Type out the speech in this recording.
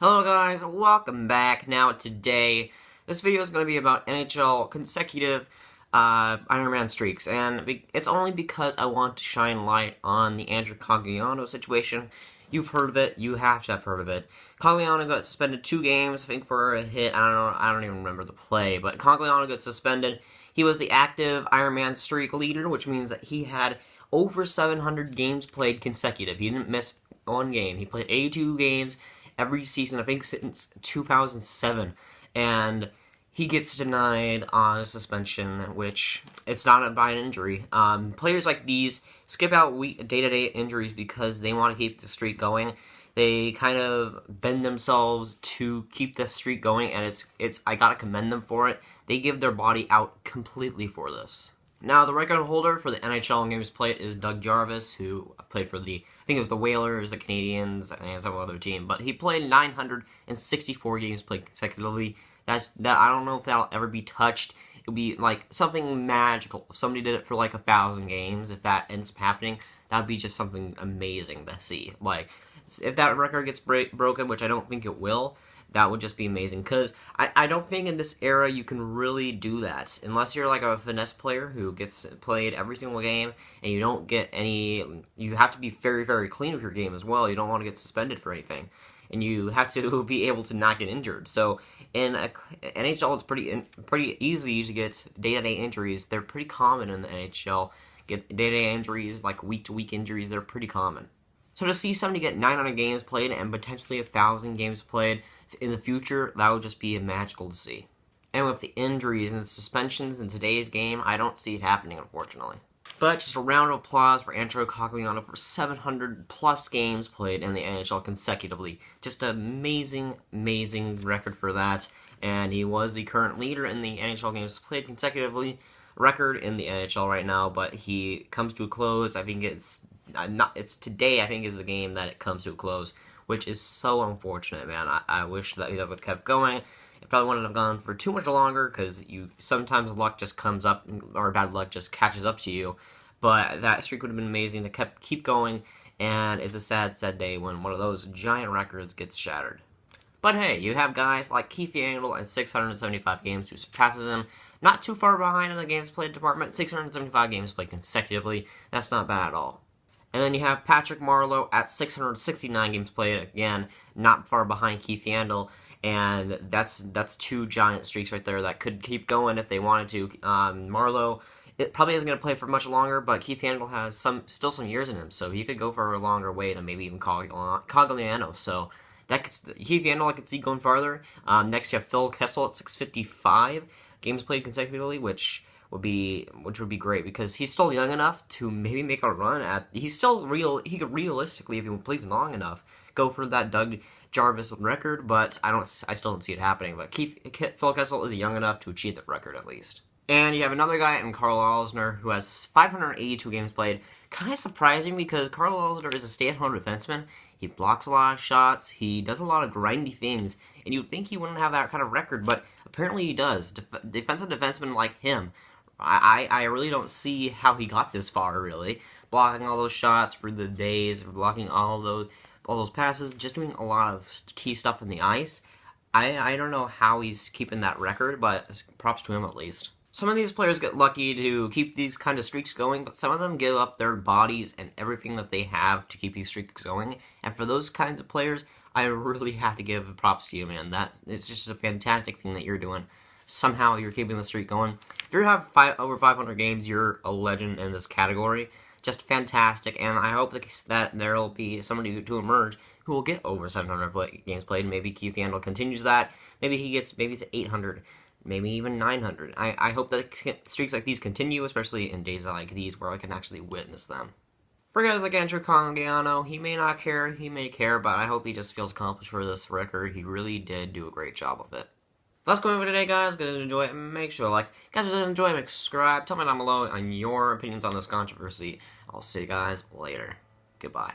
Hello guys, welcome back. Now today, this video is going to be about NHL consecutive Iron Man streaks, and it's only because I want to shine light on the Andrew Cogliano situation. You've heard of it, you have to have heard of it. Cogliano got suspended 2 games, I think for a hit, I don't even remember the play, but Cogliano got suspended. He was the active Iron Man streak leader, which means that he had over 700 games played consecutive. He didn't miss one game. He played 82 games every season, I think since 2007, and he gets denied on a suspension, which it's not by an injury. Players like these skip out day-to-day injuries because they want to keep the streak going. They kind of bend themselves to keep the streak going, and I gotta commend them for it. They give their body out completely for this. Now, the record holder for the NHL in games played is Doug Jarvis, who played for I think it was the Whalers, the Canadiens, and some other team. But he played 964 games played consecutively. I don't know if that'll ever be touched. It would be like something magical. If somebody did it for like 1,000 games, if that ends up happening, that'd be just something amazing to see. Like, if that record gets broken, which I don't think it will, that would just be amazing, because I don't think in this era you can really do that, unless you're like a finesse player who gets played every single game, and you don't get any, you have to be very, very clean with your game as well. You don't want to get suspended for anything, and you have to be able to not get injured. So in NHL, it's pretty easy to get day-to-day injuries. They're pretty common in the NHL. Get day-to-day injuries, like week-to-week injuries, they're pretty common. So to see somebody get 900 games played and potentially 1,000 games played in the future, that would just be magical to see. And with the injuries and the suspensions in today's game, I don't see it happening, unfortunately. But just a round of applause for Andrew Cogliano for 700 plus games played in the NHL consecutively. Just an amazing, amazing record for that. And he was the current leader in the NHL games played consecutively record in the NHL right now, but he comes to a close. I think it's today, I think, is the game that it comes to a close, which is so unfortunate, man. I wish that he would have kept going. It probably wouldn't have gone for too much longer, because sometimes luck just comes up, or bad luck just catches up to you. But that streak would have been amazing to keep going, and it's a sad, sad day when one of those giant records gets shattered. But hey, you have guys like Keith Yandel at 675 games who surpasses him. Not too far behind in the games played department. 675 games played consecutively. That's not bad at all. And then you have Patrick Marleau at 669 games played, again, not far behind Keith Yandel, and that's 2 giant streaks right there that could keep going if they wanted to. Marleau, it probably isn't going to play for much longer, but Keith Yandel has still some years in him, so he could go for a longer wait, and maybe even Cogliano. So Keith Yandel I could see going farther. Next you have Phil Kessel at 655 games played consecutively, which would be great, because he's still young enough to maybe make a run at. He could realistically, if he plays long enough, go for that Doug Jarvis record. But I still don't see it happening. But Phil Kessel is young enough to achieve that record at least. And you have another guy in Carl Alsner who has 582 games played. Kind of surprising, because Carl Alsner is a stay-at-home defenseman. He blocks a lot of shots. He does a lot of grindy things, and you'd think he wouldn't have that kind of record, but apparently he does. Defensive defensemen like him, I really don't see how he got this far, really. Blocking all those shots for the days, blocking all those passes, just doing a lot of key stuff on the ice. I don't know how he's keeping that record, but props to him at least. Some of these players get lucky to keep these kind of streaks going, but some of them give up their bodies and everything that they have to keep these streaks going. And for those kinds of players, I really have to give props to you, man. It's just a fantastic thing that you're doing. Somehow you're keeping the streak going. If you have over 500 games, you're a legend in this category. Just fantastic, and I hope that there will be somebody to emerge who will get over 700 games played. Maybe Keith Yandel continues that. Maybe he gets to 800, maybe even 900. I hope that streaks like these continue, especially in days like these where I can actually witness them. For guys like Andrew Cogliano, he may not care, he may care, but I hope he just feels accomplished for this record. He really did do a great job of it. That's going for today, guys. Guys, enjoy it. Make sure to like. Guys, if you did enjoy it, make sure to subscribe. Tell me down below on your opinions on this controversy. I'll see you guys later. Goodbye.